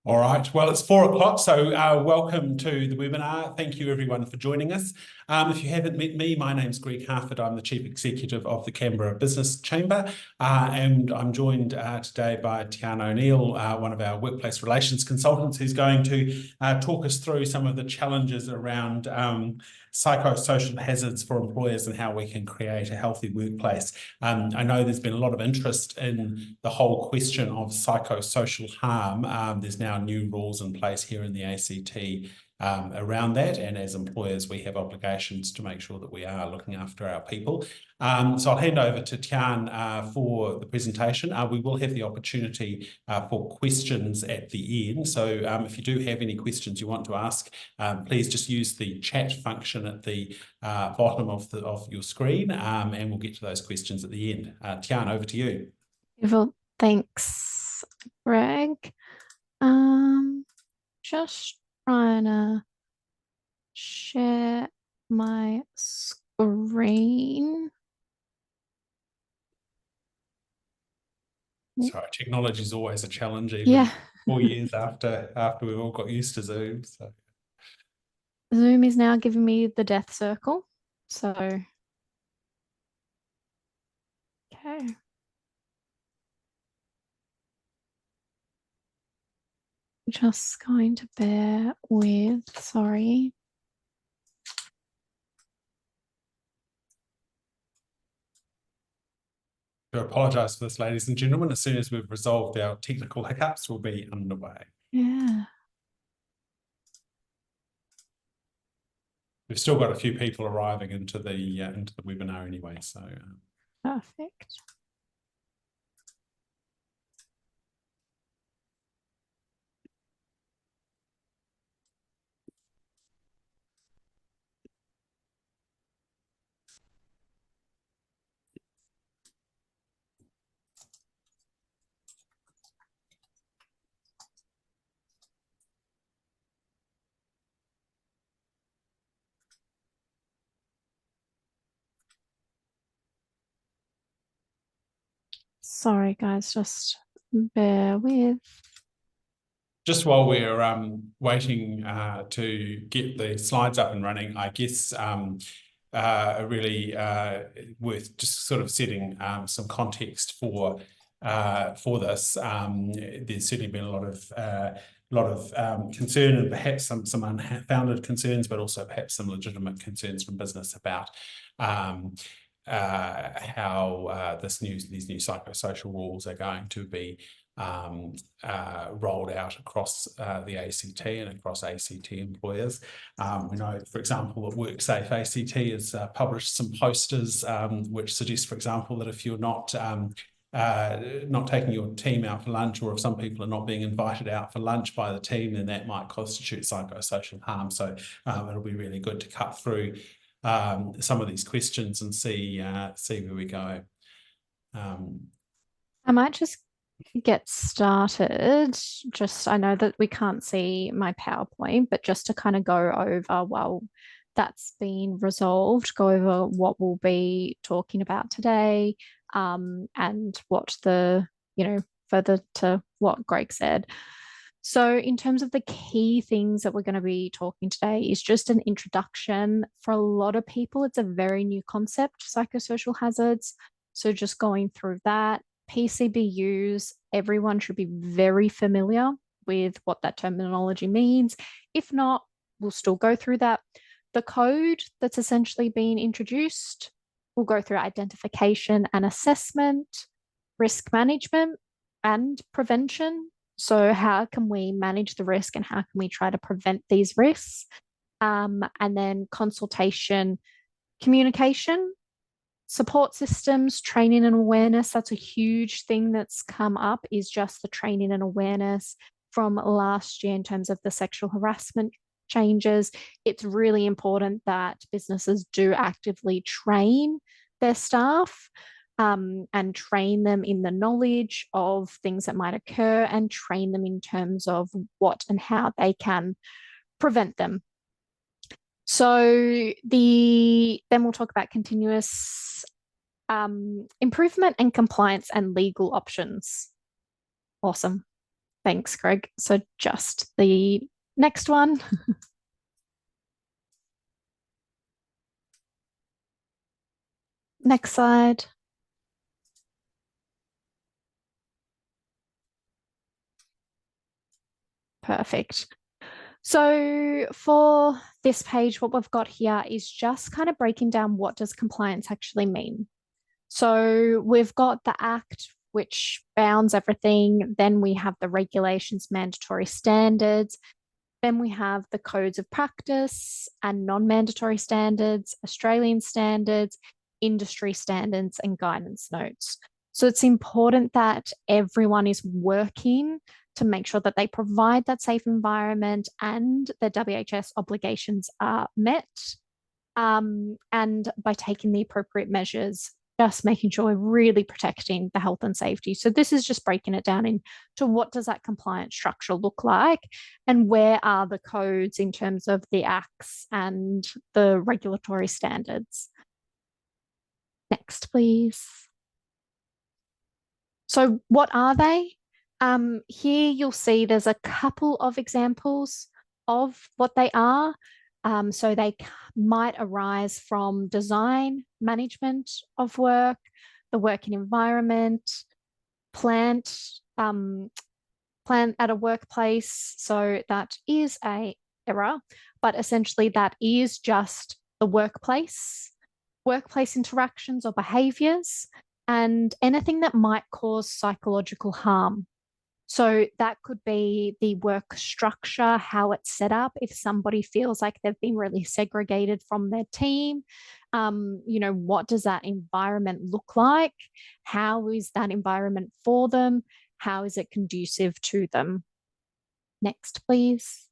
All right, well, it's 4 o'clock, so welcome to the webinar. Thank you, everyone, for joining us. If you haven't met me, my name's Greg Harford. I'm the Chief Executive of the Canberra Business Chamber, and I'm joined today by Tiana O'Neill, one of our workplace relations consultants, who's going to talk us through some of the challenges around psychosocial hazards for employers and how we can create a healthy workplace. I know there's been a lot of interest in the whole question of psychosocial harm. There's now new rules in place here in the ACT around that, and as employers we have obligations to make sure that we are looking after our people. So I'll hand over to Tian for the presentation. We will have the opportunity for questions at the end, so if you do have any questions you want to ask, please just use the chat function at the bottom of your screen, and we'll get to those questions at the end. Tian, over to you. Beautiful. Thanks, Greg. Just trying to share my screen. Sorry, technology is always a challenge, even 4 years after we've all got used to Zoom. So Zoom is now giving me the death circle. So, okay. Just going to bear with, sorry. I apologise for this, ladies and gentlemen. As soon as we've resolved our technical hiccups, we'll be underway. Yeah. We've still got a few people arriving into the webinar anyway, so Perfect. Sorry, guys, just bear with. Just while we're waiting to get the slides up and running, I guess really worth just sort of setting some context for this. There's certainly been a lot of concern and perhaps some unfounded concerns, but also perhaps some legitimate concerns from business about how these new psychosocial rules are going to be rolled out across the ACT and across ACT employers. We know, for example, that WorkSafe ACT has published some posters which suggest, for example, that if you're not taking your team out for lunch, or if some people are not being invited out for lunch by the team, then that might constitute psychosocial harm. So it'll be really good to cut through some of these questions and see where we go. I might just get started. I know that we can't see my PowerPoint, but just to kind of go over, well, that's been resolved, go over what we'll be talking about today, and what further to what Greg said. So in terms of the key things that we're going to be talking today is just an introduction. For a lot of people, it's a very new concept, psychosocial hazards. So just going through that. PCBUs, everyone should be very familiar with what that terminology means. If not, we'll still go through that. The code that's essentially been introduced, we'll go through identification and assessment, risk management and prevention. So how can we manage the risk and how can we try to prevent these risks? And then consultation, communication, support systems, training and awareness. That's a huge thing that's come up, is just the training and awareness from last year in terms of the sexual harassment changes. It's really important that businesses do actively train their staff and train them in the knowledge of things that might occur and train them in terms of what and how they can prevent them. So then we'll talk about continuous improvement and compliance and legal options. Awesome. Thanks, Greg. So just the next one. Next slide. Perfect. So for this page, what we've got here is just kind of breaking down what does compliance actually mean. So we've got the Act, which bounds everything. Then we have the regulations, mandatory standards. Then we have the codes of practice and non-mandatory standards, Australian standards, industry standards, and guidance notes. So it's important that everyone is working to make sure that they provide that safe environment and the WHS obligations are met. And by taking the appropriate measures, just making sure we're really protecting the health and safety. So this is just breaking it down into what does that compliance structure look like and where are the codes in terms of the acts and the regulatory standards. Next, please. So what are they? Here you'll see there's a couple of examples of what they are. So they might arise from design, management of work, the working environment, plant at a workplace. So that is a error, but essentially that is just the workplace interactions or behaviors, and anything that might cause psychological harm. So that could be the work structure, how it's set up. If somebody feels like they've been really segregated from their team, what does that environment look like? How is that environment for them? How is it conducive to them? Next, please.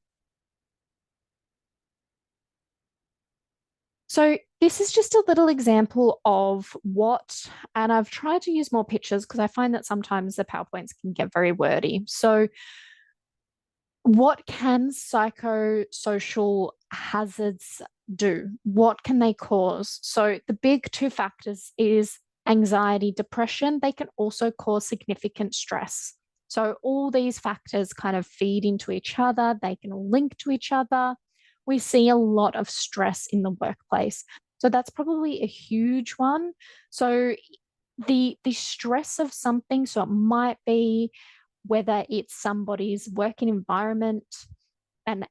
So this is just a little example of what, and I've tried to use more pictures because I find that sometimes the PowerPoints can get very wordy. So what can psychosocial hazards do? What can they cause? So the big two factors is anxiety, depression. They can also cause significant stress. So all these factors kind of feed into each other. They can all link to each other. We see a lot of stress in the workplace. So that's probably a huge one. So the stress of something, so it might be whether it's somebody's working environment and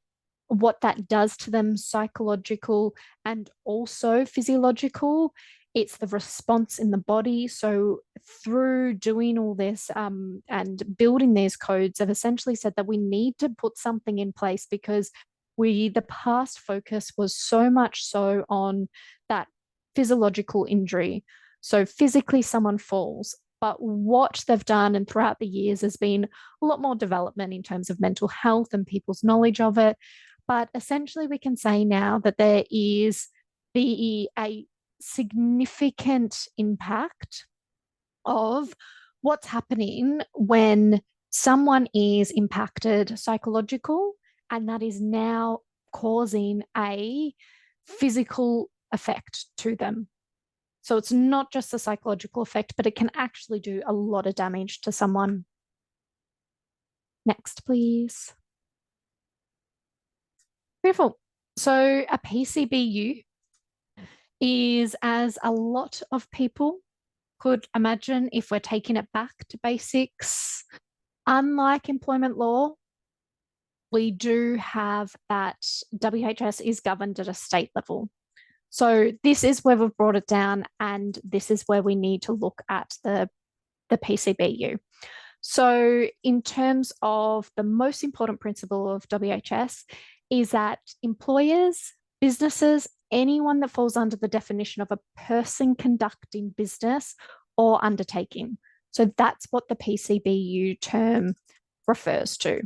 what that does to them, psychological and also physiological. It's the response in the body. So through doing all this and building these codes, I've essentially said that we need to put something in place because the past focus was so much so on that physiological injury. So physically someone falls, but what they've done and throughout the years has been a lot more development in terms of mental health and people's knowledge of it. But essentially we can say now that there is a significant impact of what's happening when someone is impacted psychological, and that is now causing a physical effect to them. So it's not just a psychological effect, but it can actually do a lot of damage to someone. Next, please. Beautiful. So a PCBU is, as a lot of people could imagine, if we're taking it back to basics, unlike employment law, we do have that WHS is governed at a state level. So this is where we've brought it down, and this is where we need to look at the PCBU. So in terms of the most important principle of WHS is that employers, businesses, anyone that falls under the definition of a person conducting business or undertaking. So that's what the PCBU term refers to.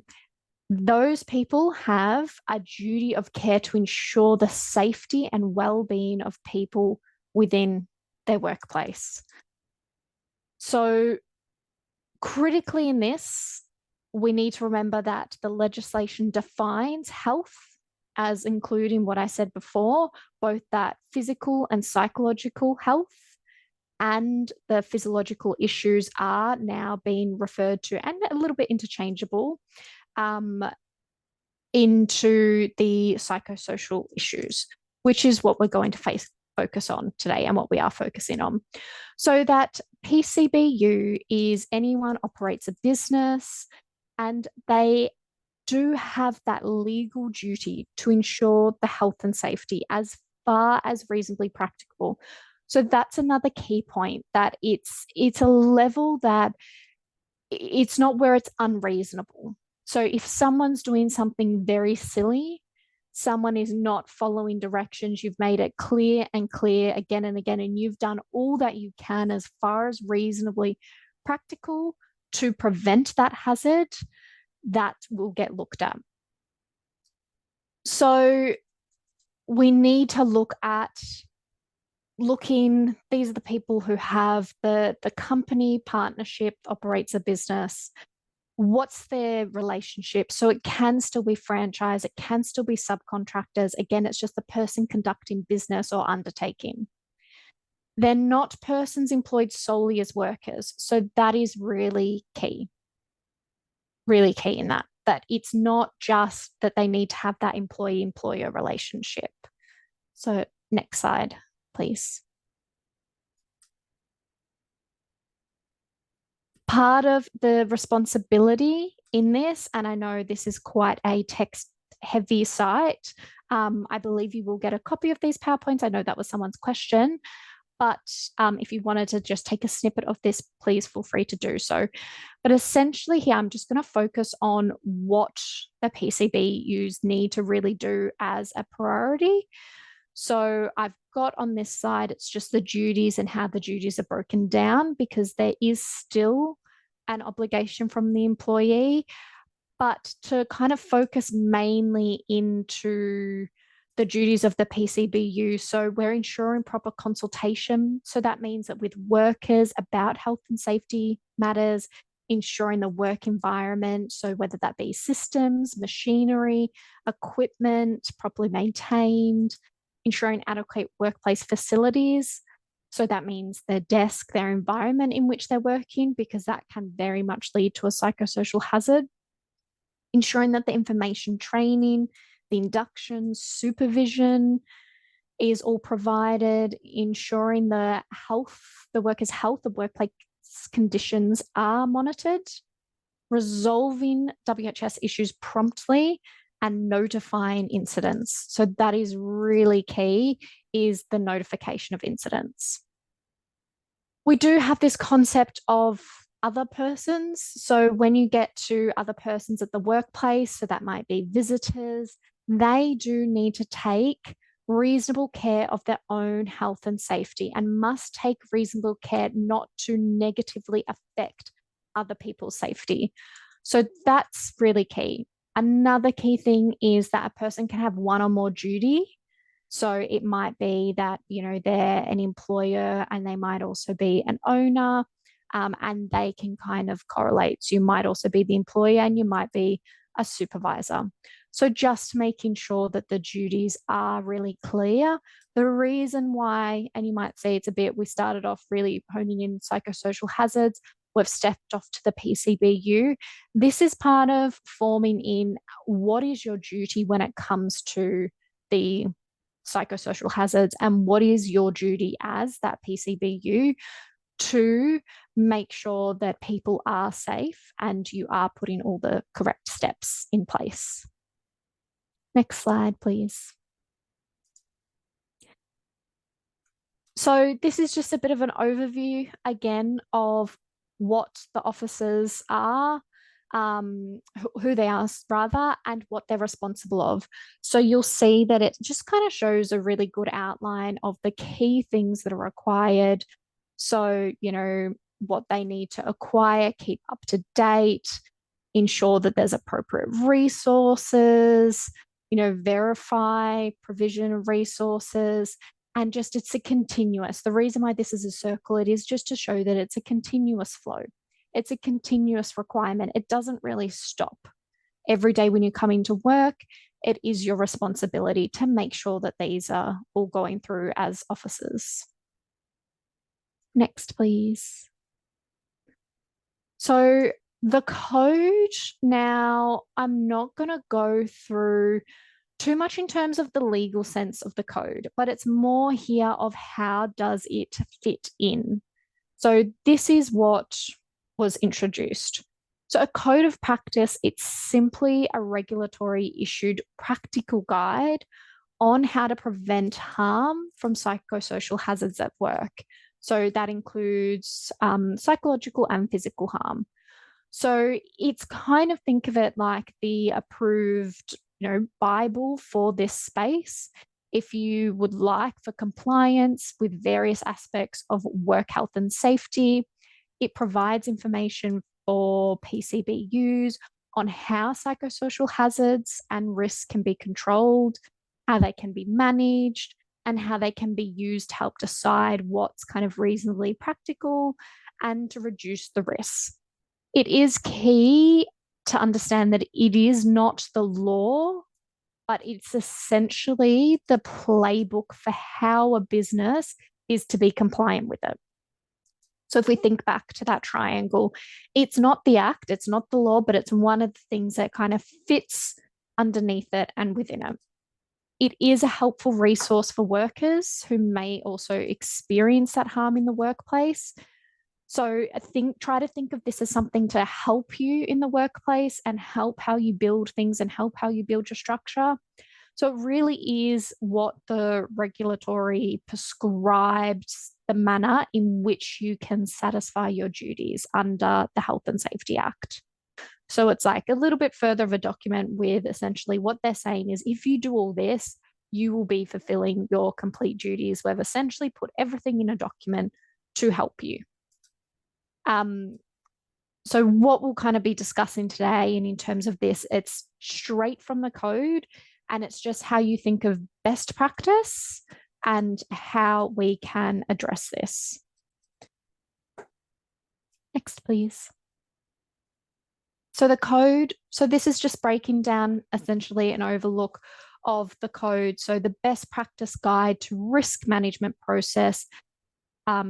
Those people have a duty of care to ensure the safety and well-being of people within their workplace. So critically in this, we need to remember that the legislation defines health as including what I said before, both that physical and psychological health, and the physiological issues are now being referred to, and a little bit interchangeable, into the psychosocial issues, which is what we're going to focus on today and what we are focusing on. So that PCBU is anyone operates a business and they do have that legal duty to ensure the health and safety as far as reasonably practicable. So that's another key point, that it's a level that it's not where it's unreasonable. So if someone's doing something very silly, someone is not following directions, you've made it clear and clear again and again, and you've done all that you can as far as reasonably practical to prevent that hazard, that will get looked at. So we need to look at these are the people who have the company partnership, operates a business. What's their relationship? So it can still be franchise, it can still be subcontractors. Again, it's just the person conducting business or undertaking. They're not persons employed solely as workers. So that is really key in that it's not just that they need to have that employee-employer relationship. So next slide, please. Part of the responsibility in this, and I know this is quite a text-heavy site, I believe you will get a copy of these PowerPoints. I know that was someone's question, but if you wanted to just take a snippet of this, please feel free to do so. But essentially here, I'm just going to focus on what the PCBUs need to really do as a priority. So I've got on this side, it's just the duties and how the duties are broken down, because there is still an obligation from the employee, but to kind of focus mainly into the duties of the PCBU. So we're ensuring proper consultation. So that means that with workers about health and safety matters, ensuring the work environment, so whether that be systems, machinery, equipment, properly maintained, ensuring adequate workplace facilities. So that means their desk, their environment in which they're working, because that can very much lead to a psychosocial hazard. Ensuring that the information training, the induction, supervision is all provided, ensuring the workers' health, the workplace conditions are monitored, resolving WHS issues promptly, and notifying incidents. So that is really key, is the notification of incidents. We do have this concept of other persons. So when you get to other persons at the workplace, so that might be visitors, they do need to take reasonable care of their own health and safety, and must take reasonable care not to negatively affect other people's safety. So that's really key. Another key thing is that a person can have one or more duty. So it might be that, they're an employer and they might also be an owner, and they can kind of correlate. So you might also be the employer and you might be a supervisor. So just making sure that the duties are really clear. The reason why, and you might say we started off really honing in psychosocial hazards, we've stepped off to the PCBU. This is part of forming in what is your duty when it comes to the psychosocial hazards, and what is your duty as that PCBU to make sure that people are safe and you are putting all the correct steps in place. Next slide, please. So this is just a bit of an overview again of what the officers are, who they are rather, and what they're responsible of. So you'll see that it just kind of shows a really good outline of the key things that are required. So, what they need to acquire, keep up to date, ensure that there's appropriate resources, verify provision of resources, and just it's a continuous. The reason why this is a circle, it is just to show that it's a continuous flow. It's a continuous requirement. It doesn't really stop. Every day when you come into work, it is your responsibility to make sure that these are all going through as officers. Next, please. So the code now, I'm not going to go through too much in terms of the legal sense of the code, but it's more here of how does it fit in. So this is what was introduced. So a code of practice, it's simply a regulatory issued practical guide on how to prevent harm from psychosocial hazards at work. So that includes psychological and physical harm. So it's kind of, think of it like the approved, Bible for this space. If you would like for compliance with various aspects of work health and safety, it provides information for PCBUs on how psychosocial hazards and risks can be controlled, how they can be managed, and how they can be used to help decide what's kind of reasonably practical and to reduce the risks. It is key to understand that it is not the law, but it's essentially the playbook for how a business is to be compliant with it. So if we think back to that triangle, it's not the act, it's not the law, but it's one of the things that kind of fits underneath it and within it. It is a helpful resource for workers who may also experience that harm in the workplace. So try to think of this as something to help you in the workplace and help how you build things and help how you build your structure. So it really is what the regulatory prescribes the manner in which you can satisfy your duties under the Health and Safety Act. So it's like a little bit further of a document with essentially what they're saying is if you do all this, you will be fulfilling your complete duties. We've essentially put everything in a document to help you. So what we'll kind of be discussing today, and in terms of this, it's straight from the code, and it's just how you think of best practice and how we can address this. Next, please. So the code, so this is just breaking down essentially an overlook of the code. So the best practice guide to risk management process.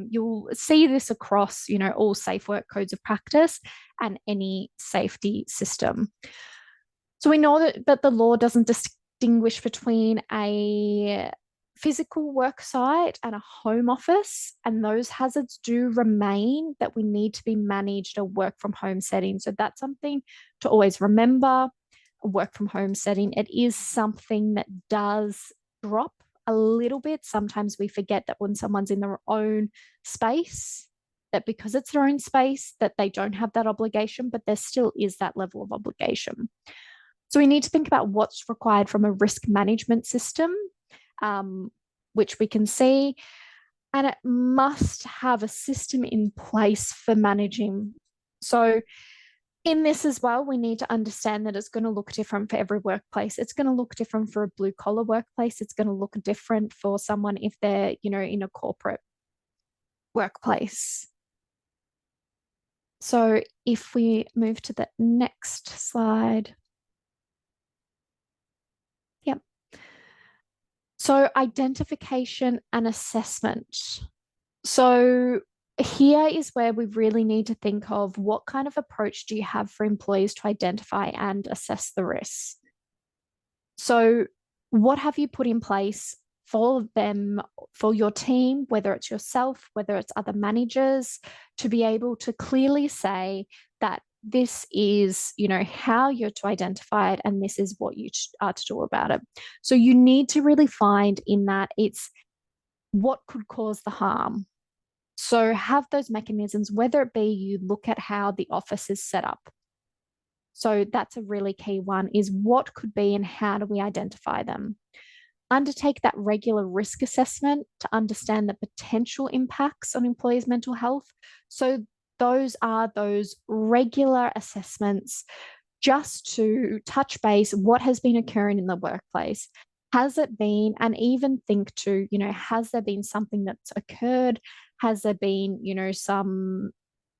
You'll see this across, all safe work codes of practice and any safety system. So we know that the law doesn't distinguish between a physical work site and a home office, and those hazards do remain that we need to be managed a work from home setting. So that's something to always remember. A work from home setting, it is something that does drop a little bit. Sometimes we forget that when someone's in their own space, that because it's their own space, that they don't have that obligation, but there still is that level of obligation. So we need to think about what's required from a risk management system, which we can see, and it must have a system in place for managing. So in this as well, we need to understand that it's going to look different for every workplace. It's going to look different for a blue collar workplace. It's going to look different for someone if they're, in a corporate workplace. So if we move to the next slide. Yep. So identification and assessment. So here is where we really need to think of what kind of approach do you have for employees to identify and assess the risks. So what have you put in place for them, for your team, whether it's yourself, whether it's other managers, to be able to clearly say that this is, how you're to identify it and this is what you are to do about it. So you need to really find in that it's what could cause the harm. So have those mechanisms, whether it be you look at how the office is set up. So that's a really key one, is what could be and how do we identify them? Undertake that regular risk assessment to understand the potential impacts on employees' mental health. So those are those regular assessments just to touch base what has been occurring in the workplace. Has it been, and even think to, has there been something that's occurred? Has there been, some,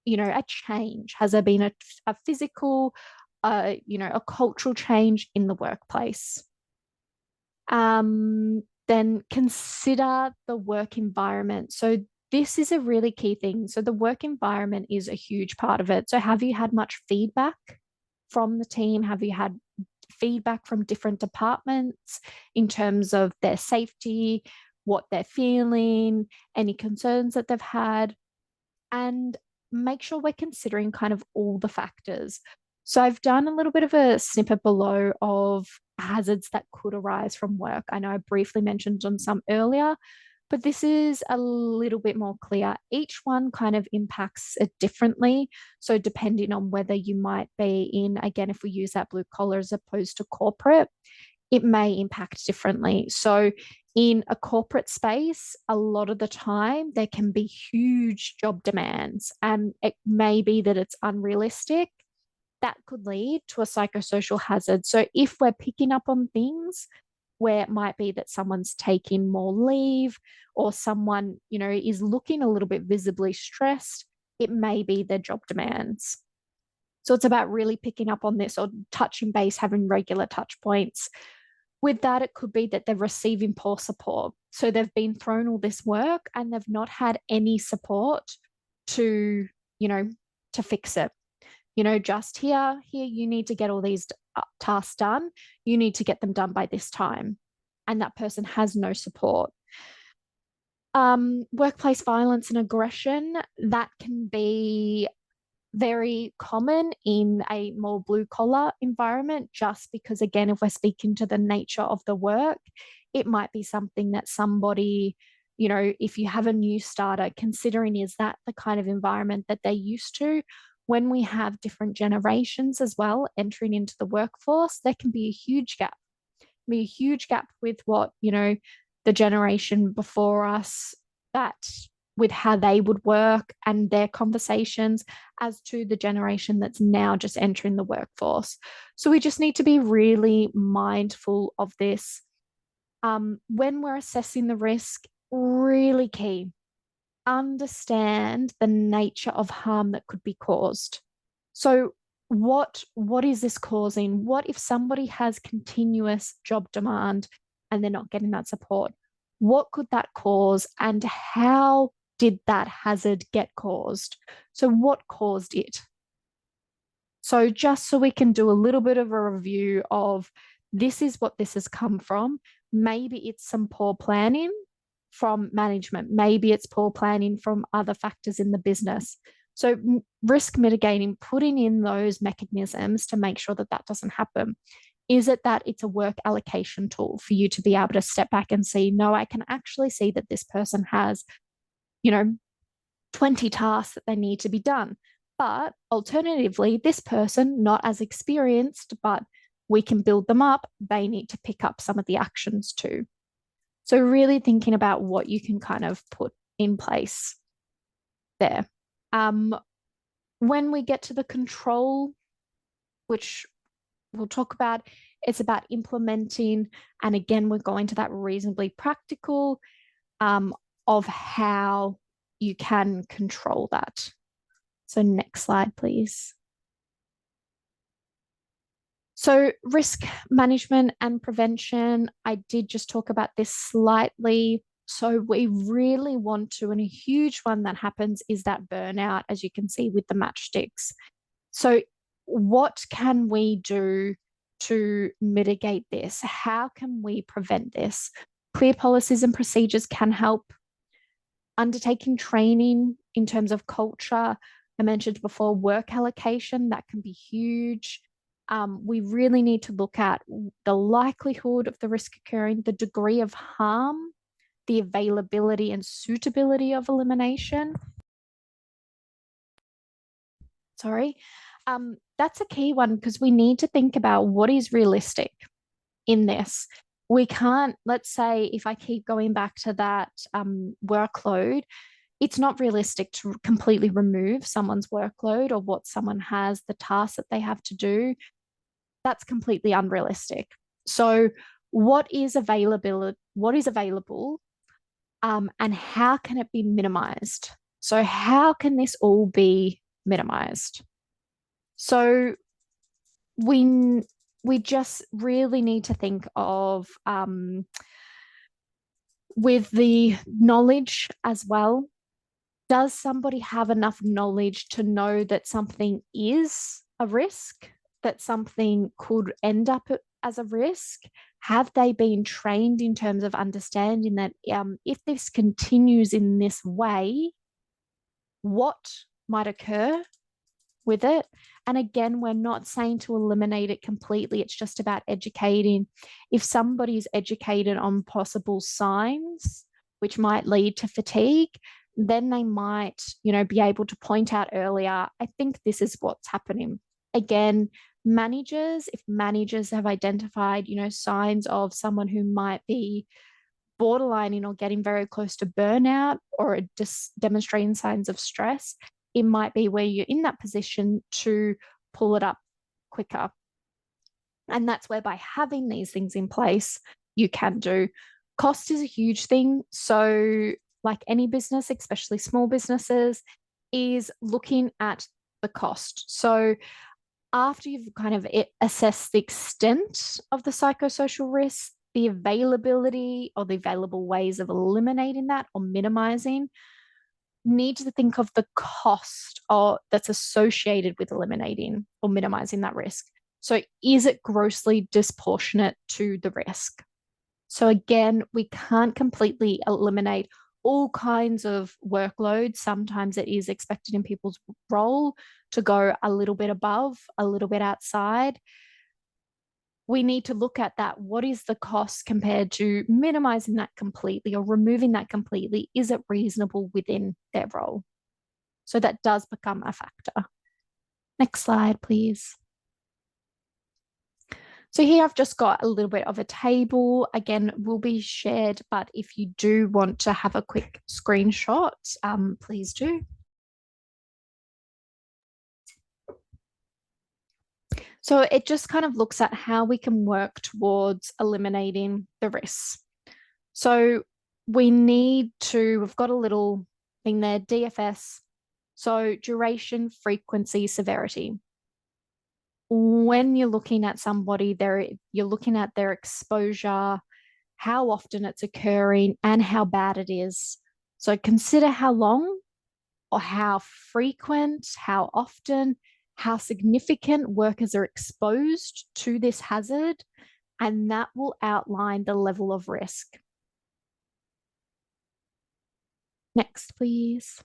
a change? Has there been a physical, a cultural change in the workplace? Then consider the work environment. So this is a really key thing. So the work environment is a huge part of it. So have you had much feedback from the team? Have you had feedback from different departments in terms of their safety, what they're feeling, any concerns that they've had? And make sure we're considering kind of all the factors. So I've done a little bit of a snippet below of hazards that could arise from work. I know I briefly mentioned on some earlier, but this is a little bit more clear. Each one kind of impacts it differently. So depending on whether you might be in, again, if we use that blue collar as opposed to corporate, it may impact differently. So in a corporate space, a lot of the time there can be huge job demands, and it may be that it's unrealistic. That could lead to a psychosocial hazard. So if we're picking up on things where it might be that someone's taking more leave, or someone, is looking a little bit visibly stressed, it may be their job demands. So it's about really picking up on this, or touching base, having regular touch points. With that, it could be that they're receiving poor support. So they've been thrown all this work and they've not had any support to, to fix it. Just here, you need to get all these tasks done. You need to get them done by this time. And that person has no support. Workplace violence and aggression, that can be very common in a more blue collar environment, just because, again, if we're speaking to the nature of the work, it might be something that somebody, if you have a new starter, considering is that the kind of environment that they're used to. When we have different generations as well entering into the workforce, there can be a huge gap. With what, the generation before us, that with how they would work and their conversations, as to the generation that's now just entering the workforce. So we just need to be really mindful of this. When we're assessing the risk, really key, understand the nature of harm that could be caused. So what is this causing? What if somebody has continuous job demand and they're not getting that support? What could that cause, and how did that hazard get caused? So what caused it? So just so we can do a little bit of a review of, this is what this has come from. Maybe it's some poor planning from management. Maybe it's poor planning from other factors in the business. So risk mitigating, putting in those mechanisms to make sure that that doesn't happen. Is it that it's a work allocation tool for you to be able to step back and see, no, I can actually see that this person has, 20 tasks that they need to be done. But alternatively, this person, not as experienced, but we can build them up, they need to pick up some of the actions too. So really thinking about what you can kind of put in place there. When we get to the control, which we'll talk about, it's about implementing, and again, we're going to that reasonably practical of how you can control that. So next slide, please. So risk management and prevention, I did just talk about this slightly. So we really want to, and a huge one that happens is that burnout, as you can see with the matchsticks. So what can we do to mitigate this? How can we prevent this? Clear policies and procedures can help. Undertaking training in terms of culture, I mentioned before, work allocation, that can be huge. We really need to look at the likelihood of the risk occurring, the degree of harm, the availability and suitability of elimination. That's a key one, because we need to think about what is realistic in this. We can't, let's say, if I keep going back to that workload, it's not realistic to completely remove someone's workload or what someone has, the tasks that they have to do. That's completely unrealistic. So what is available, and how can it be minimized? So how can this all be minimized? So we just really need to think of, with the knowledge as well, Does somebody have enough knowledge to know that something is a risk, that something could end up as a risk? Have they been trained in terms of understanding that if this continues in this way, what might occur with it? And again, we're not saying to eliminate it completely. It's just about educating. If somebody's educated on possible signs, which might lead to fatigue, then they might, be able to point out earlier, I think this is what's happening. Again, if managers have identified, signs of someone who might be borderlining or getting very close to burnout or demonstrating signs of stress, it might be where you're in that position to pull it up quicker. And that's where by having these things in place, you can do. Cost is a huge thing. So, like any business, especially small businesses, is looking at the cost. So, after you've kind of assessed the extent of the psychosocial risk, the availability or the available ways of eliminating that or minimizing, need to think of the cost that's associated with eliminating or minimizing that risk. So, is it grossly disproportionate to the risk? So, again, we can't completely eliminate all kinds of workload. Sometimes it is expected in people's role to go a little bit above, a little bit outside. We need to look at that. What is the cost compared to minimizing that completely or removing that completely? Is it reasonable within their role? So that does become a factor. Next slide, please. So here I've just got a little bit of a table. Again, will be shared, but if you do want to have a quick screenshot, please do. So it just kind of looks at how we can work towards eliminating the risks. So we've got a little thing there, DFS. So duration, frequency, severity. When you're looking at somebody, you're looking at their exposure, how often it's occurring, and how bad it is. So consider how long or how frequent, how often, how significant workers are exposed to this hazard, and that will outline the level of risk. Next, please.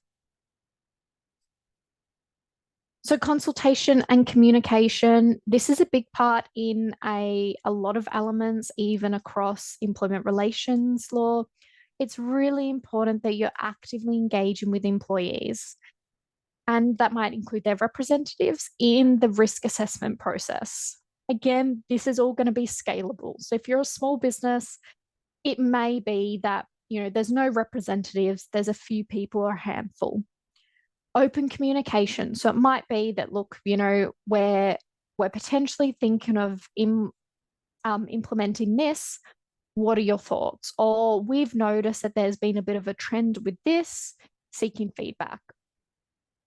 So consultation and communication, this is a big part in a lot of elements, even across employment relations law. It's really important that you're actively engaging with employees. And that might include their representatives in the risk assessment process. Again, this is all going to be scalable. So if you're a small business, it may be that, there's no representatives, there's a few people or a handful. Open communication. So it might be that, look, we're potentially thinking of implementing this. What are your thoughts? Or we've noticed that there's been a bit of a trend with this, seeking feedback.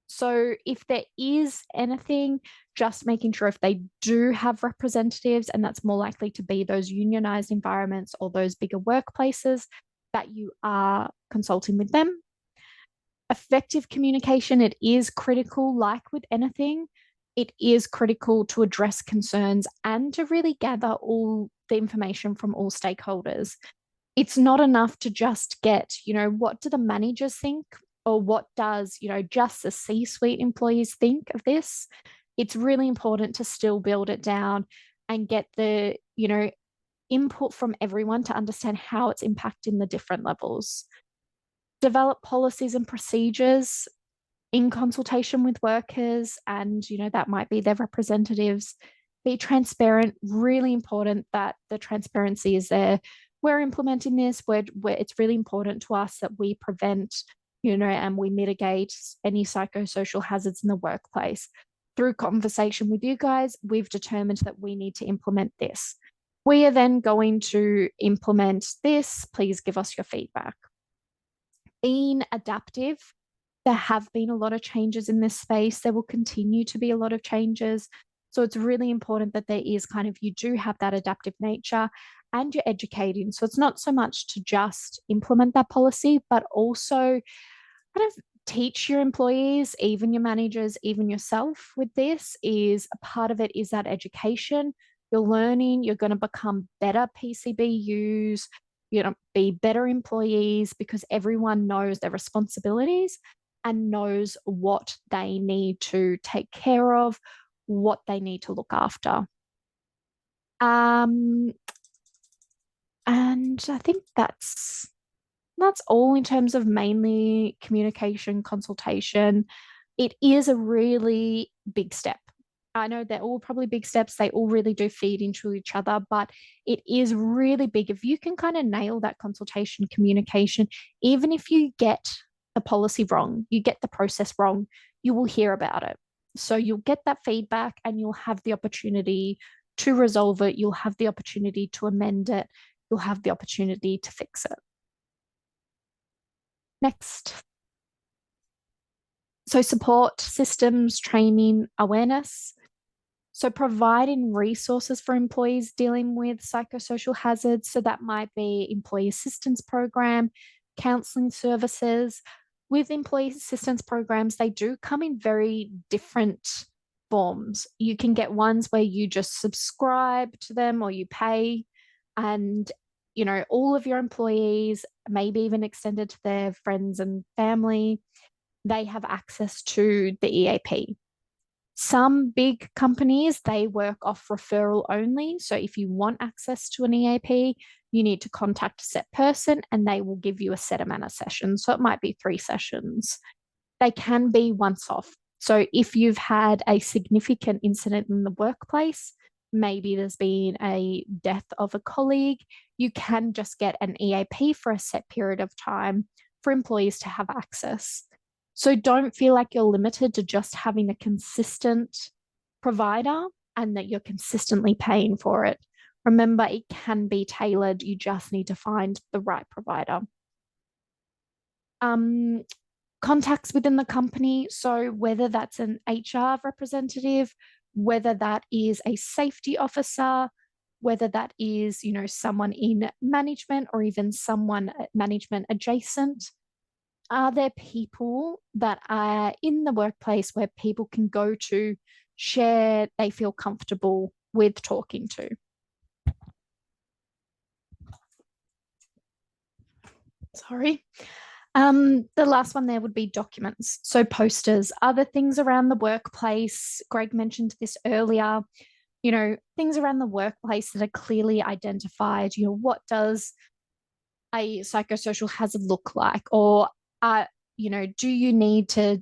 So if there is anything, just making sure if they do have representatives, and that's more likely to be those unionized environments or those bigger workplaces, that you are consulting with them. Effective communication, it is critical, like with anything, it is critical to address concerns and to really gather all the information from all stakeholders. It's not enough to just get, what do the managers think? Or what does, just the C-suite employees think of this? It's really important to still build it down and get the, input from everyone to understand how it's impacting the different levels. Develop policies and procedures in consultation with workers, and, that might be their representatives. Be transparent, really important that the transparency is there. We're implementing this, where it's really important to us that we prevent and we mitigate any psychosocial hazards in the workplace. Through conversation with you guys, we've determined that we need to implement this. We are then going to implement this. Please give us your feedback. Being adaptive. There have been a lot of changes in this space. There will continue to be a lot of changes. So it's really important that you do have that adaptive nature and you're educating. So it's not so much to just implement that policy, but also kind of teach your employees, even your managers, even yourself with this is a part of it is that education. You're learning, you're going to become better PCBUs, be better employees because everyone knows their responsibilities and knows what they need to take care of, what they need to look after. And I think that's all in terms of mainly communication, consultation. It is a really big step. I know they're all probably big steps. They all really do feed into each other, but it is really big. If you can kind of nail that consultation communication, even if you get the policy wrong, you get the process wrong, you will hear about it. So you'll get that feedback and you'll have the opportunity to resolve it. You'll have the opportunity to amend it. You'll have the opportunity to fix it. Next. So support systems, training, awareness. So providing resources for employees dealing with psychosocial hazards. So that might be employee assistance program, counseling services. With employee assistance programs, they do come in very different forms. You can get ones where you just subscribe to them or you pay, and all of your employees, maybe even extended to their friends and family, they have access to the EAP. Some big companies, they work off referral only. So if you want access to an EAP, you need to contact a set person and they will give you a set amount of sessions. So it might be 3 sessions. They can be once off. So if you've had a significant incident in the workplace, maybe there's been a death of a colleague, you can just get an EAP for a set period of time for employees to have access. So don't feel like you're limited to just having a consistent provider and that you're consistently paying for it. Remember, it can be tailored. You just need to find the right provider. Contacts within the company. So whether that's an HR representative, whether that is a safety officer, whether that is, someone in management or even someone management adjacent. Are there people that are in the workplace where people can go to share they feel comfortable with talking to? Sorry. The last one there would be documents. So posters, other things around the workplace. Greg mentioned this earlier, things around the workplace that are clearly identified. What does a psychosocial hazard look like? Or, do you need to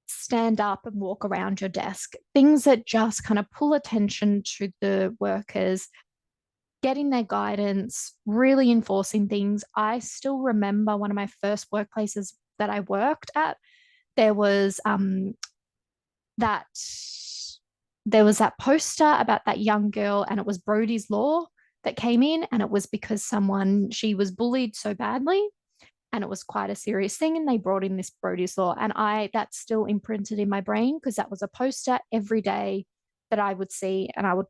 stand up and walk around your desk? Things that just kind of pull attention to the workers, getting their guidance, really enforcing things. I still remember one of my first workplaces that I worked at, there was that poster about that young girl, and it was Brodie's Law that came in, and it was because she was bullied so badly and it was quite a serious thing, and they brought in this Brodie's Law, and that's still imprinted in my brain because that was a poster every day that I would see and I would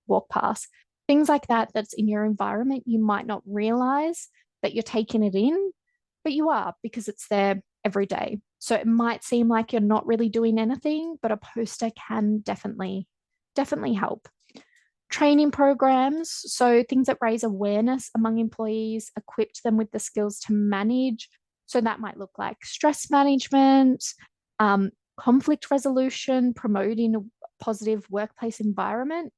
walk past. Things like that's in your environment. You might not realize that you're taking it in, but you are, because it's there every day. So it might seem like you're not really doing anything, but a poster can definitely help. Training programs, so things that raise awareness among employees, equip them with the skills to manage. So that might look like stress management, conflict resolution, promoting a positive workplace environment.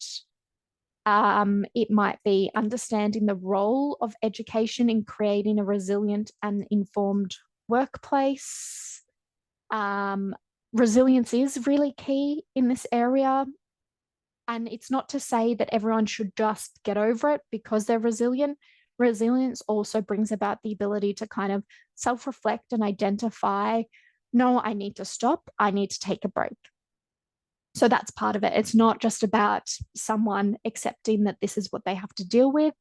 It might be understanding the role of education in creating a resilient and informed workplace. Resilience is really key in this area. And it's not to say that everyone should just get over it because they're resilient. Resilience also brings about the ability to kind of self-reflect and identify, no, I need to stop, I need to take a break. So that's part of it. It's not just about someone accepting that this is what they have to deal with.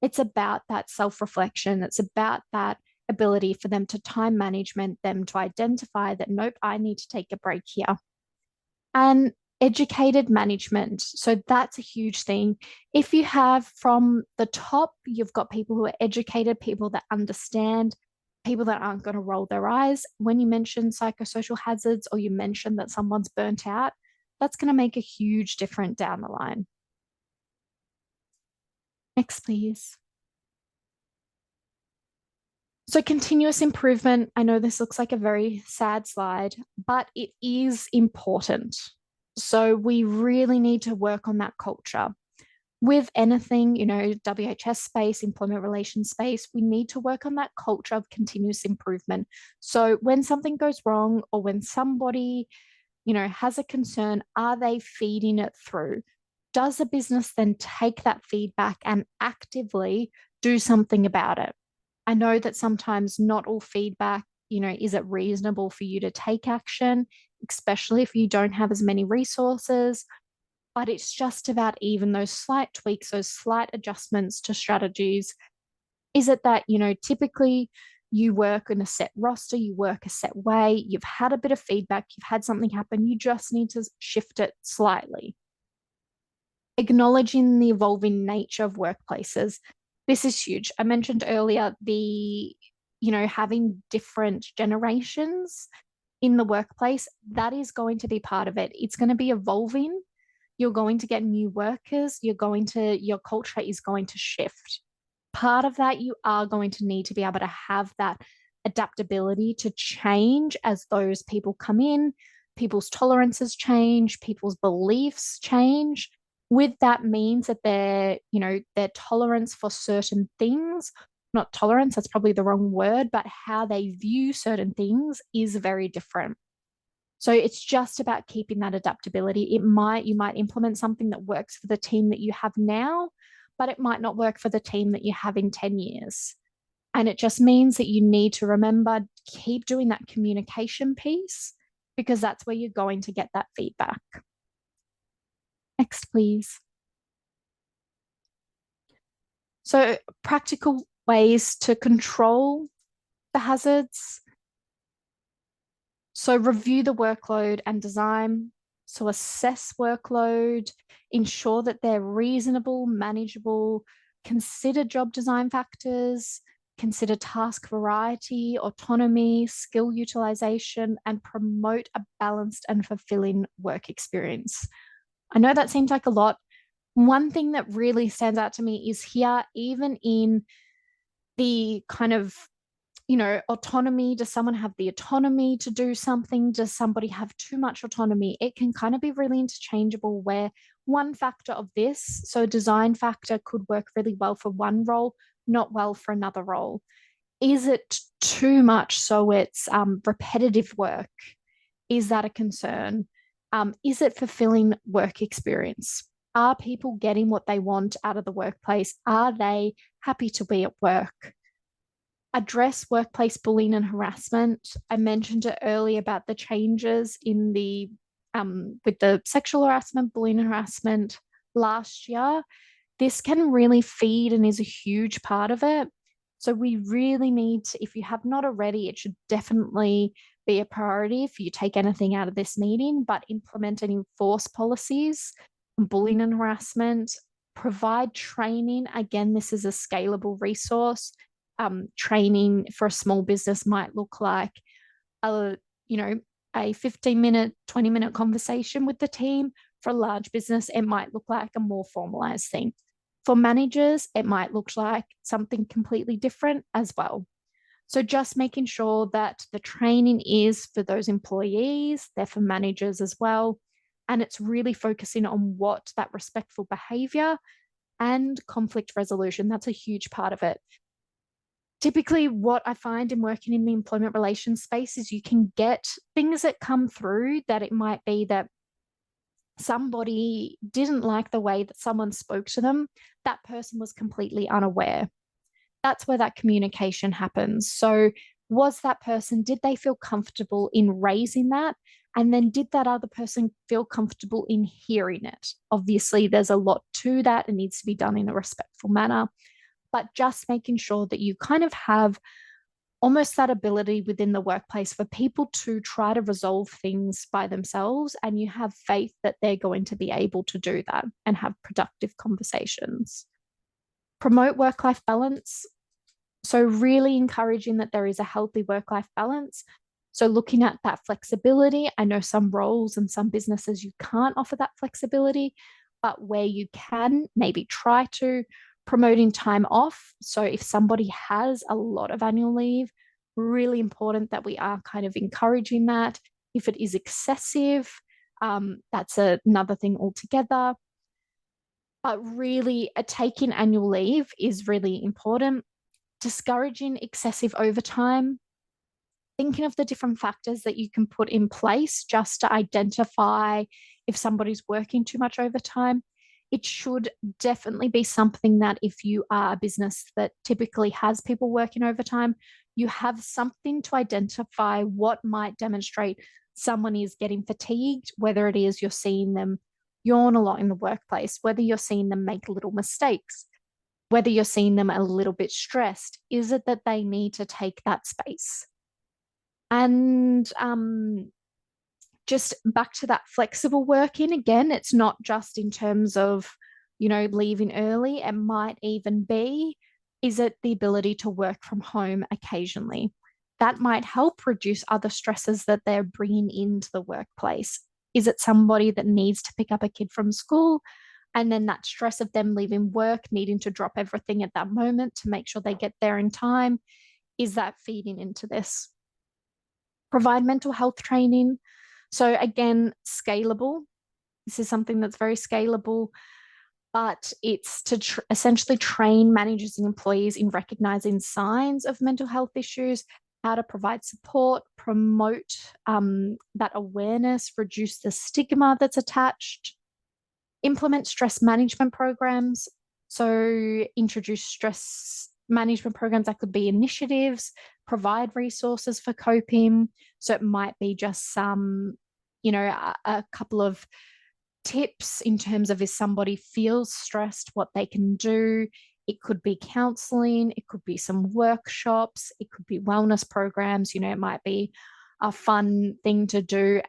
It's about that self-reflection. It's about that ability for them to time management, them to identify that, nope, I need to take a break here. And educated management. So that's a huge thing. If you have from the top, you've got people who are educated, people that understand people that aren't going to roll their eyes. When you mention psychosocial hazards or you mention that someone's burnt out, that's going to make a huge difference down the line. Next, please. So continuous improvement, I know this looks like a very sad slide, but it is important. So we really need to work on that culture. With anything, WHS space, employment relations space, we need to work on that culture of continuous improvement. So when something goes wrong or when somebody, has a concern, are they feeding it through? Does the business then take that feedback and actively do something about it? I know that sometimes not all feedback, is it reasonable for you to take action, especially if you don't have as many resources? But it's just about even those slight tweaks, those slight adjustments to strategies. Is it that, typically you work in a set roster, you work a set way, you've had a bit of feedback, you've had something happen, you just need to shift it slightly. Acknowledging the evolving nature of workplaces. This is huge. I mentioned earlier having different generations in the workplace. That is going to be part of it. It's going to be evolving. You're going to get new workers. Your culture is going to shift. Part of that, you are going to need to be able to have that adaptability to change as those people come in, people's tolerances change, people's beliefs change. With that means that their tolerance for certain things, not tolerance, that's probably the wrong word, but how they view certain things is very different. So it's just about keeping that adaptability. You might implement something that works for the team that you have now, but it might not work for the team that you have in 10 years. And it just means that you need to remember, keep doing that communication piece, because that's where you're going to get that feedback. Next, please. So practical ways to control the hazards. So review the workload and design. So assess workload, ensure that they're reasonable, manageable, consider job design factors, consider task variety, autonomy, skill utilization, and promote a balanced and fulfilling work experience. I know that seems like a lot. One thing that really stands out to me is here, even in the kind of autonomy. Does someone have the autonomy to do something? Does somebody have too much autonomy? It can kind of be really interchangeable, where one factor of this, so a design factor, could work really well for one role, not well for another role. Is it too much so it's repetitive work? Is that a concern? Is it fulfilling work experience? Are people getting what they want out of the workplace? Are they happy to be at work? Address workplace bullying and harassment. I mentioned it earlier about the changes in the with the sexual harassment, bullying and harassment last year. This can really feed and is a huge part of it. So we really need to, if you have not already, it should definitely be a priority if you take anything out of this meeting, but implement and enforce policies on bullying and harassment, provide training. Again, this is a scalable resource. Training for a small business might look like a 15-minute, 20-minute conversation with the team. For a large business, it might look like a more formalized thing. For managers, it might look like something completely different as well. So just making sure that the training is for those employees, they're for managers as well. And it's really focusing on what that respectful behavior and conflict resolution, that's a huge part of it. Typically, what I find in working in the employment relations space is you can get things that come through that it might be that somebody didn't like the way that someone spoke to them. That person was completely unaware. That's where that communication happens. So was that person, did they feel comfortable in raising that? And then did that other person feel comfortable in hearing it? Obviously, there's a lot to that. It needs to be done in a respectful manner. But just making sure that you kind of have almost that ability within the workplace for people to try to resolve things by themselves, and you have faith that they're going to be able to do that and have productive conversations. Promote work-life balance. So really encouraging that there is a healthy work-life balance. So looking at that flexibility, I know some roles and some businesses you can't offer that flexibility, but where you can, maybe try to promoting time off. So if somebody has a lot of annual leave, really important that we are kind of encouraging that. If it is excessive, that's another thing altogether. But really, taking annual leave is really important. Discouraging excessive overtime, thinking of the different factors that you can put in place just to identify if somebody's working too much overtime. It should definitely be something that if you are a business that typically has people working overtime, you have something to identify what might demonstrate someone is getting fatigued, whether it is you're seeing them yawn a lot in the workplace, whether you're seeing them make little mistakes, whether you're seeing them a little bit stressed. Is it that they need to take that space? And just back to that flexible working again, it's not just in terms of, leaving early. It might even be, is it the ability to work from home occasionally? That might help reduce other stresses that they're bringing into the workplace. Is it somebody that needs to pick up a kid from school? And then that stress of them leaving work, needing to drop everything at that moment to make sure they get there in time, is that feeding into this? Provide mental health training. So, again, scalable. This is something that's very scalable, but it's to essentially train managers and employees in recognizing signs of mental health issues, how to provide support, promote that awareness, reduce the stigma that's attached, implement stress management programs. So, introduce stress management programs that could be initiatives, provide resources for coping. So, it might be just some, a couple of tips in terms of if somebody feels stressed, what they can do. It could be counseling, it could be some workshops, it could be wellness programs. It might be a fun thing to do,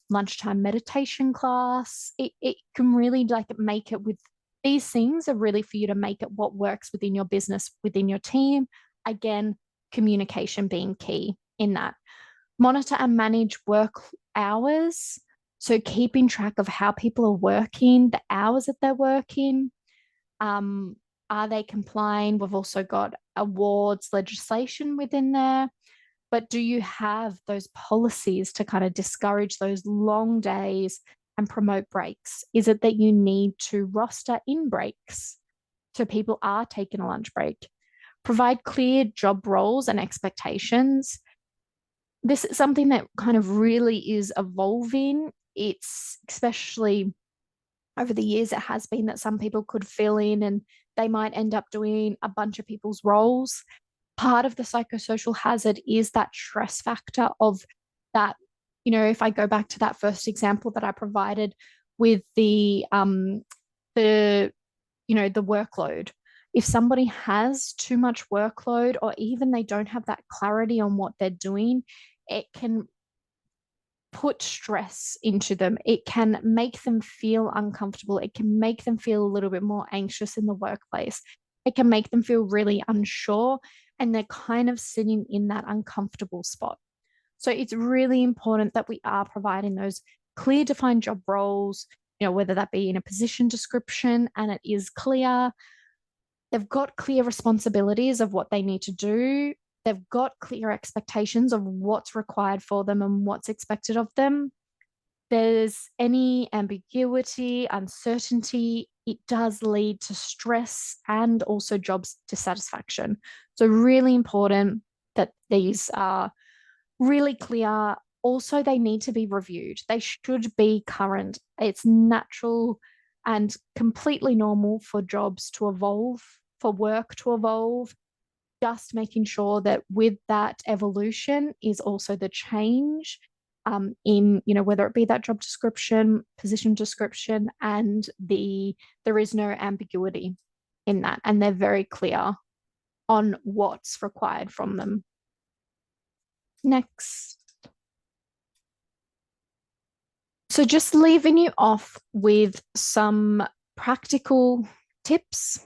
lunchtime meditation class. It can really make it with these things are really for you to make it what works within your business, within your team. Again, communication being key in that. Monitor and manage work hours. So keeping track of how people are working, the hours that they're working. Are they complying? We've also got awards legislation within there. But do you have those policies to kind of discourage those long days and promote breaks? Is it that you need to roster in breaks so people are taking a lunch break? Provide clear job roles and expectations. This is something that kind of really is evolving. It's especially over the years, it has been that some people could fill in and they might end up doing a bunch of people's roles. Part of the psychosocial hazard is that stress factor of that. If I go back to that first example that I provided with the workload, if somebody has too much workload or even they don't have that clarity on what they're doing, it can put stress into them. It can make them feel uncomfortable. It can make them feel a little bit more anxious in the workplace. It can make them feel really unsure, and they're kind of sitting in that uncomfortable spot. So it's really important that we are providing those clear defined job roles, whether that be in a position description and it is clear. They've got clear responsibilities of what they need to do. They've got clear expectations of what's required for them and what's expected of them. There's any ambiguity, uncertainty, it does lead to stress and also job dissatisfaction. So, really important that these are really clear. Also, they need to be reviewed. They should be current. It's natural and completely normal for jobs to evolve, for work to evolve. Just making sure that with that evolution is also the change in, whether it be that job description, position description, and there is no ambiguity in that, and they're very clear on what's required from them. Next. So just leaving you off with some practical tips.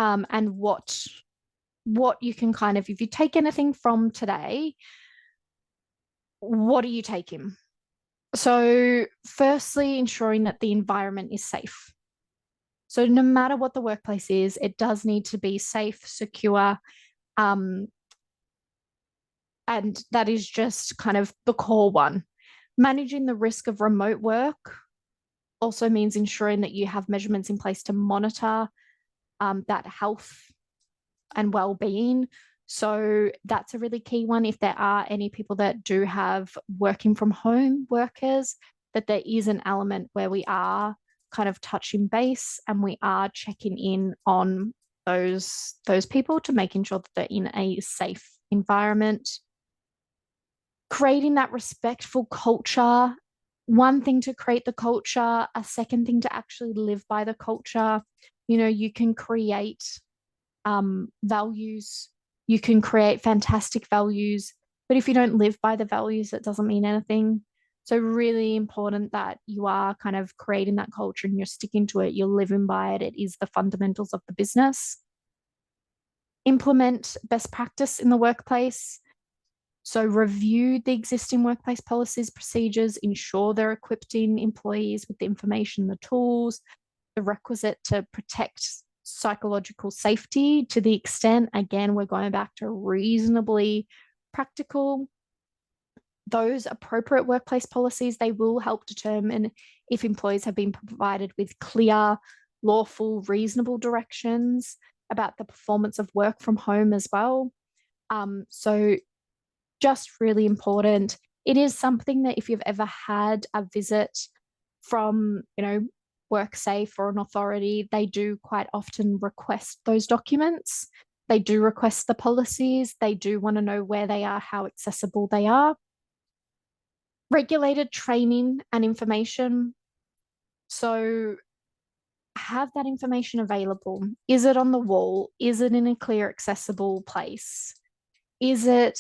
and what you can kind of, if you take anything from today, what are you taking? So firstly, ensuring that the environment is safe. So no matter what the workplace is, it does need to be safe, secure, and that is just kind of the core one. Managing the risk of remote work also means ensuring that you have measurements in place to monitor that health and well-being. So that's a really key one. If there are any people that do have working from home workers, that there is an element where we are kind of touching base and we are checking in on those people to making sure that they're in a safe environment. Creating that respectful culture. One thing to create the culture, a second thing to actually live by the culture. You know, you can create values, you can create fantastic values, but if you don't live by the values, it doesn't mean anything. So really important that you are kind of creating that culture and you're sticking to it, you're living by it. It is the fundamentals of the business. Implement best practice in the workplace. So review the existing workplace policies, procedures, ensure they're equipping employees with the information, the tools, the requisite to protect psychological safety to the extent, again, we're going back to reasonably practical. Those appropriate workplace policies, they will help determine if employees have been provided with clear, lawful, reasonable directions about the performance of work from home as well. So just really important. It is something that if you've ever had a visit from, WorkSafe or an authority, they do quite often request those documents. They do request the policies. They do want to know where they are, how accessible they are. Regulated training and information. So have that information available. Is it on the wall? Is it in a clear, accessible place? Is it,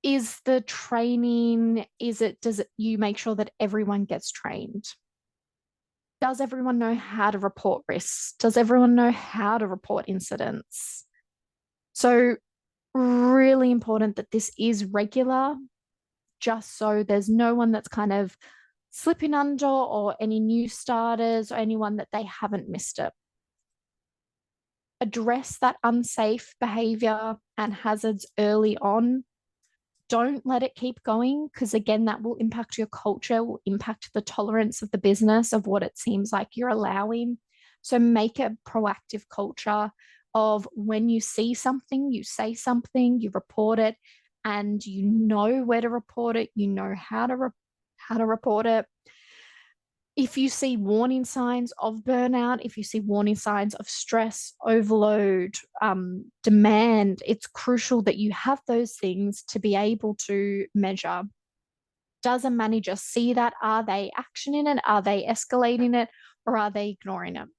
is the training, does you make sure that everyone gets trained? Does everyone know how to report risks? Does everyone know how to report incidents? So really important that this is regular, just so there's no one that's kind of slipping under or any new starters or anyone that they haven't missed it. Address that unsafe behavior and hazards early on. Don't let it keep going, because again, that will impact your culture, will impact the tolerance of the business of what it seems like you're allowing. So make a proactive culture of when you see something, you say something, you report it, and you know where to report it, you know how to report it. If you see warning signs of burnout, if you see warning signs of stress, overload, demand, it's crucial that you have those things to be able to measure. Does a manager see that? Are they actioning it? Are they escalating it? Or are they ignoring it?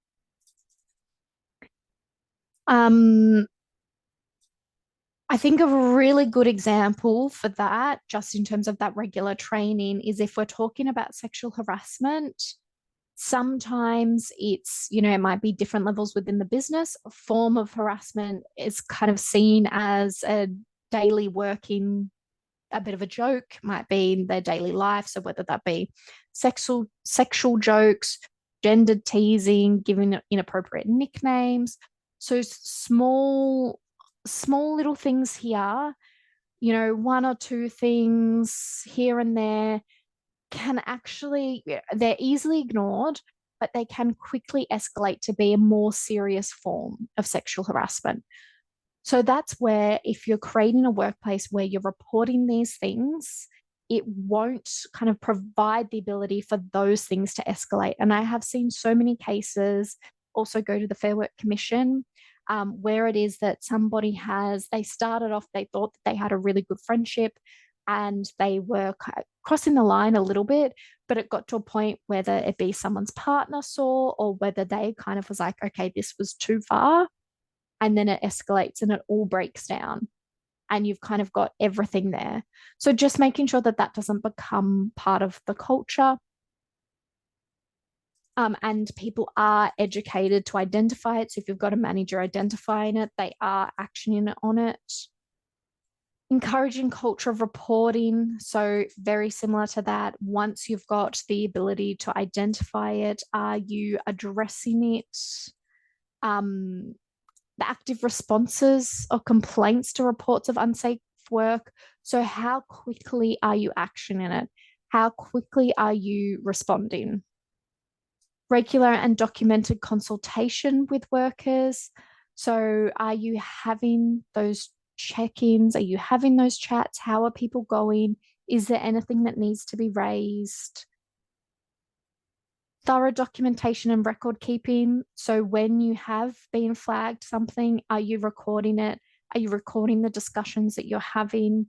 I think a really good example for that, just in terms of that regular training, is if we're talking about sexual harassment. Sometimes it's, it might be different levels within the business. A form of harassment is kind of seen as a daily working, a bit of a joke, might be in their daily life. So whether that be sexual jokes, gendered teasing, giving inappropriate nicknames. So small little things here, one or two things here and there can actually, they're easily ignored, but they can quickly escalate to be a more serious form of sexual harassment. So that's where, if you're creating a workplace where you're reporting these things, it won't kind of provide the ability for those things to escalate. And I have seen so many cases also go to the Fair Work Commission, where it is that they started off, they thought that they had a really good friendship and they were crossing the line a little bit, but it got to a point whether it be someone's partner saw or whether they kind of was like, okay, this was too far. And then it escalates and it all breaks down and you've kind of got everything there. So just making sure that that doesn't become part of the culture. and people are educated to identify it. So if you've got a manager identifying it, they are actioning on it. Encouraging culture of reporting. So very similar to that. Once you've got the ability to identify it, are you addressing it? The active responses or complaints to reports of unsafe work. So how quickly are you actioning it? How quickly are you responding? Regular and documented consultation with workers. So are you having those check-ins? Are you having those chats? How are people going? Is there anything that needs to be raised? Thorough documentation and record keeping. So when you have been flagged something, are you recording it? Are you recording the discussions that you're having?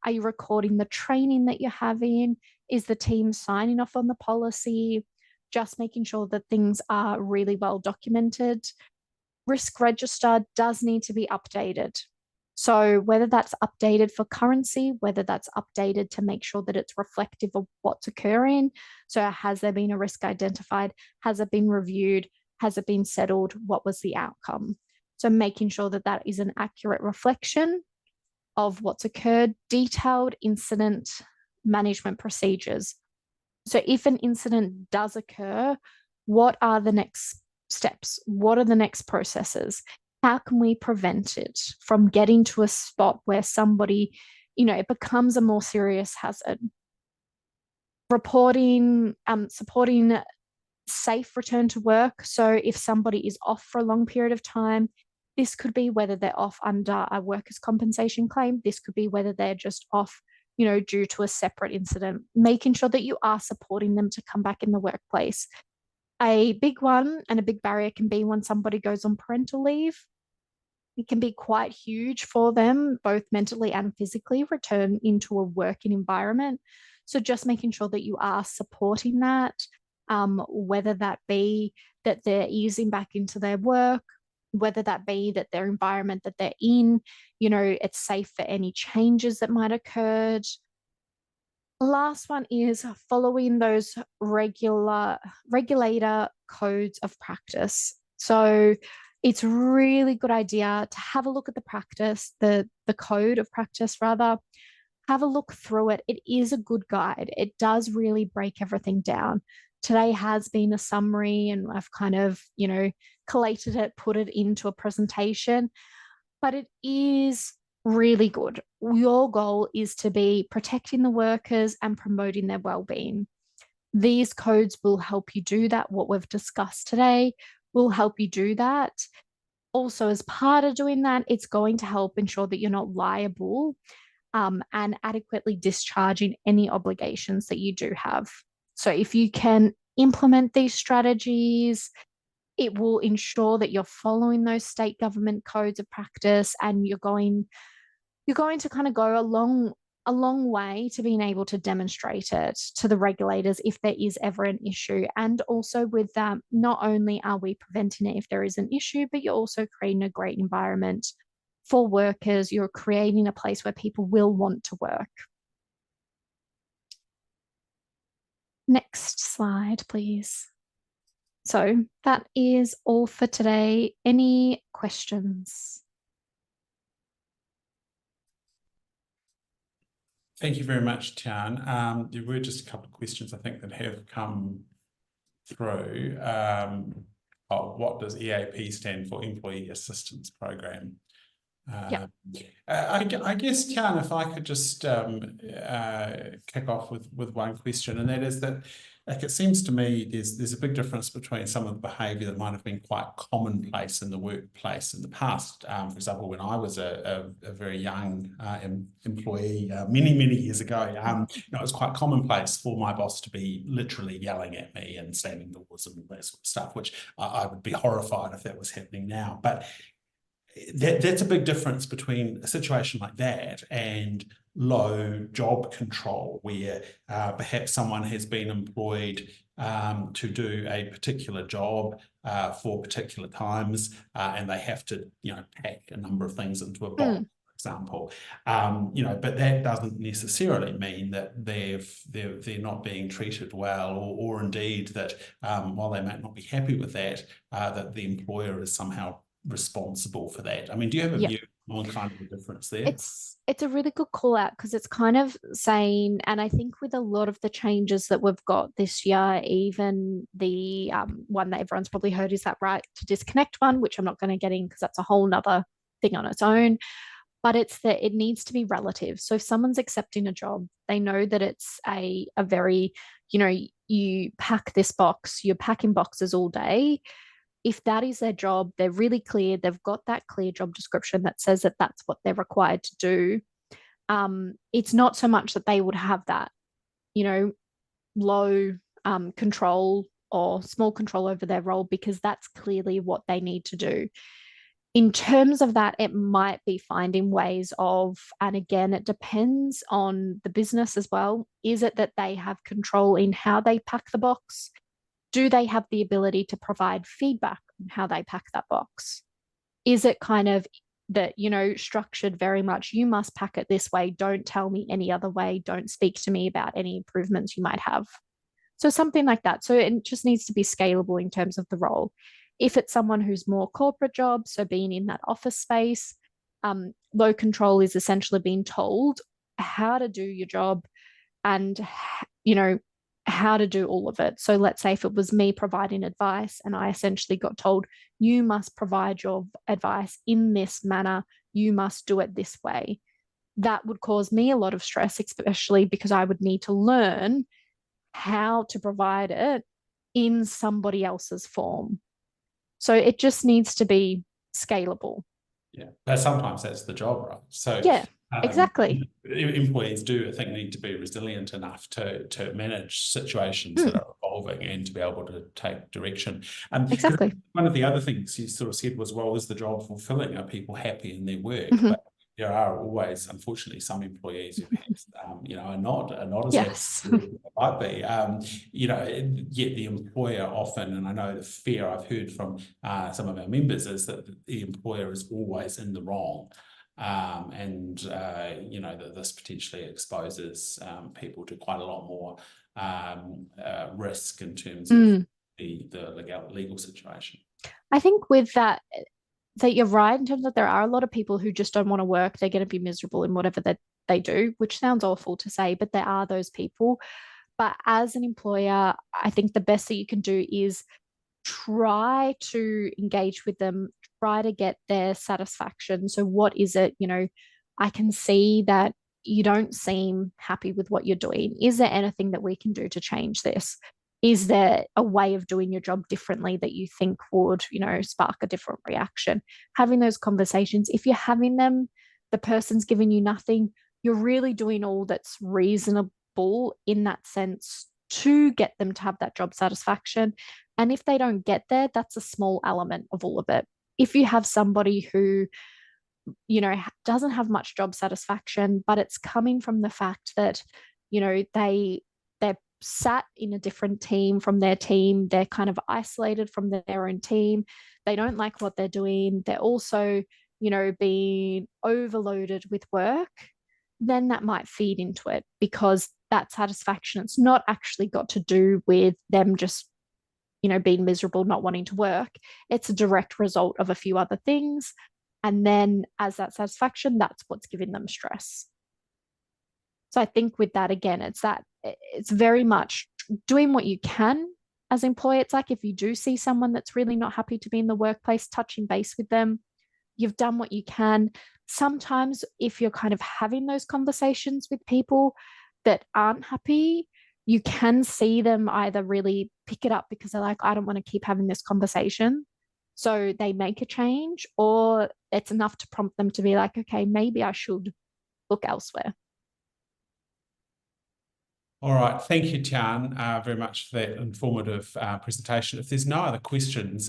Are you recording the training that you're having? Is the team signing off on the policy? Just making sure that things are really well documented. Risk register does need to be updated. So whether that's updated for currency, whether that's updated to make sure that it's reflective of what's occurring. So has there been a risk identified? Has it been reviewed? Has it been settled? What was the outcome? So making sure that that is an accurate reflection of what's occurred. Detailed incident management procedures. So if an incident does occur, what are the next steps? What are the next processes? How can we prevent it from getting to a spot where somebody, it becomes a more serious hazard? Reporting, supporting safe return to work. So if somebody is off for a long period of time, this could be whether they're off under a workers' compensation claim. This could be whether they're just off, due to a separate incident. Making sure that you are supporting them to come back in the workplace. A big one and a big barrier can be when somebody goes on parental leave. It can be quite huge for them, both mentally and physically, return into a working environment. So just making sure that you are supporting that, whether that be that they're easing back into their work, whether that be that their environment that they're in, it's safe for any changes that might occur. Last one is following those regulator codes of practice. So it's really good idea to have a look at the practice, the code of practice rather. Have a look through it. It is a good guide. It does really break everything down. Today has been a summary and I've kind of, collated it, put it into a presentation, but it is really good. Your goal is to be protecting the workers and promoting their well-being. These codes will help you do that. What we've discussed today will help you do that. Also, as part of doing that, it's going to help ensure that you're not liable and adequately discharging any obligations that you do have. So if you can implement these strategies, it will ensure that you're following those state government codes of practice and you're going to kind of go a long way to being able to demonstrate it to the regulators if there is ever an issue. And also with that, not only are we preventing it if there is an issue, but you're also creating a great environment for workers. You're creating a place where people will want to work. Next slide, please. So that is all for today. Any questions? Thank you very much, Tian. There were just a couple of questions I think that have come through. What does EAP stand for? Employee Assistance Program. I guess, Tian, if I could just kick off with one question, and that is that, like, it seems to me there's a big difference between some of the behaviour that might have been quite commonplace in the workplace in the past. For example, when I was a very young employee many years ago, it was quite commonplace for my boss to be literally yelling at me and slamming doors and that sort of stuff, which I would be horrified if that was happening now. But that's a big difference between a situation like that and low job control, where perhaps someone has been employed to do a particular job for particular times, and they have to, pack a number of things into a box, for example, but that doesn't necessarily mean that they're not being treated well, or indeed that while they might not be happy with that, that the employer is somehow responsible for that. I mean, do you have a view on kind of the difference there? It's a really good call out, because it's kind of saying, and I think with a lot of the changes that we've got this year, even the one that everyone's probably heard is that right to disconnect one, which I'm not going to get in because that's a whole nother thing on its own. But it's that it needs to be relative. So if someone's accepting a job, they know that it's a very, you pack this box, you're packing boxes all day. If that is their job, they're really clear, they've got that clear job description that says that that's what they're required to do. It's not so much that they would have that, low control or small control over their role, because that's clearly what they need to do. In terms of that, it might be finding ways of, and again, it depends on the business as well. Is it that they have control in how they pack the box? Do they have the ability to provide feedback on how they pack that box? Is it kind of that, structured very much, you must pack it this way, don't tell me any other way, don't speak to me about any improvements you might have? So something like that. So it just needs to be scalable in terms of the role. If it's someone who's more corporate job, so being in that office space, low control is essentially being told how to do your job and, how to do all of it. So let's say if it was me providing advice and I essentially got told, you must provide your advice in this manner, you must do it this way. That would cause me a lot of stress, especially because I would need to learn how to provide it in somebody else's form. So it just needs to be scalable. Yeah, but sometimes that's the job, right? So yeah, exactly. Employees do, I think, need to be resilient enough to manage situations that are evolving and to be able to take direction. Exactly. One of the other things you sort of said was, well, is the job fulfilling? Are people happy in their work? But there are always, unfortunately, some employees who perhaps, are not as happy as they might be. Yet the employer often, and I know the fear I've heard from some of our members is that the employer is always in the wrong. That this potentially exposes people to quite a lot more risk in terms of the legal situation. I think with that you're right in terms of there are a lot of people who just don't want to work. They're going to be miserable in whatever that they do, which sounds awful to say, but there are those people. But as an employer, I think the best that you can do is try to engage with them, try to get their satisfaction. So what is it, I can see that you don't seem happy with what you're doing. Is there anything that we can do to change this? Is there a way of doing your job differently that you think would, spark a different reaction? Having those conversations, if you're having them, the person's giving you nothing, you're really doing all that's reasonable in that sense to get them to have that job satisfaction. And if they don't get there, that's a small element of all of it. If you have somebody who, doesn't have much job satisfaction, but it's coming from the fact that, they're sat in a different team from their team, they're kind of isolated from their own team, they don't like what they're doing, they're also, being overloaded with work, then that might feed into it, because that satisfaction, it's not actually got to do with them just being miserable, not wanting to work. It's a direct result of a few other things. And then as that satisfaction, that's what's giving them stress. So I think with that, again, it's very much doing what you can as an employee. It's like if you do see someone that's really not happy to be in the workplace, touching base with them, you've done what you can. Sometimes if you're kind of having those conversations with people that aren't happy, you can see them either really pick it up because they're like, I don't want to keep having this conversation. So they make a change, or it's enough to prompt them to be like, okay, maybe I should look elsewhere. All right, thank you, Tian, very much for that informative presentation. If there's no other questions,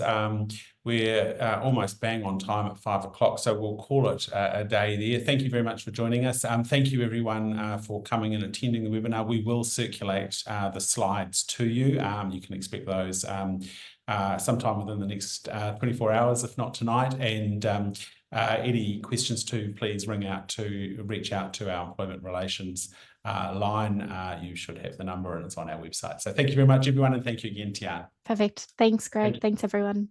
we're almost bang on time at 5 o'clock, so we'll call it a day there. Thank you very much for joining us. Thank you, everyone, for coming and attending the webinar. We will circulate the slides to you. You can expect those sometime within the next 24 hours, if not tonight. And any questions too, please reach out to our employment relations line. You should have the number and it's on our website. So thank you very much, everyone, and thank you again, Tian. Perfect. Thanks, Greg. Thanks, everyone.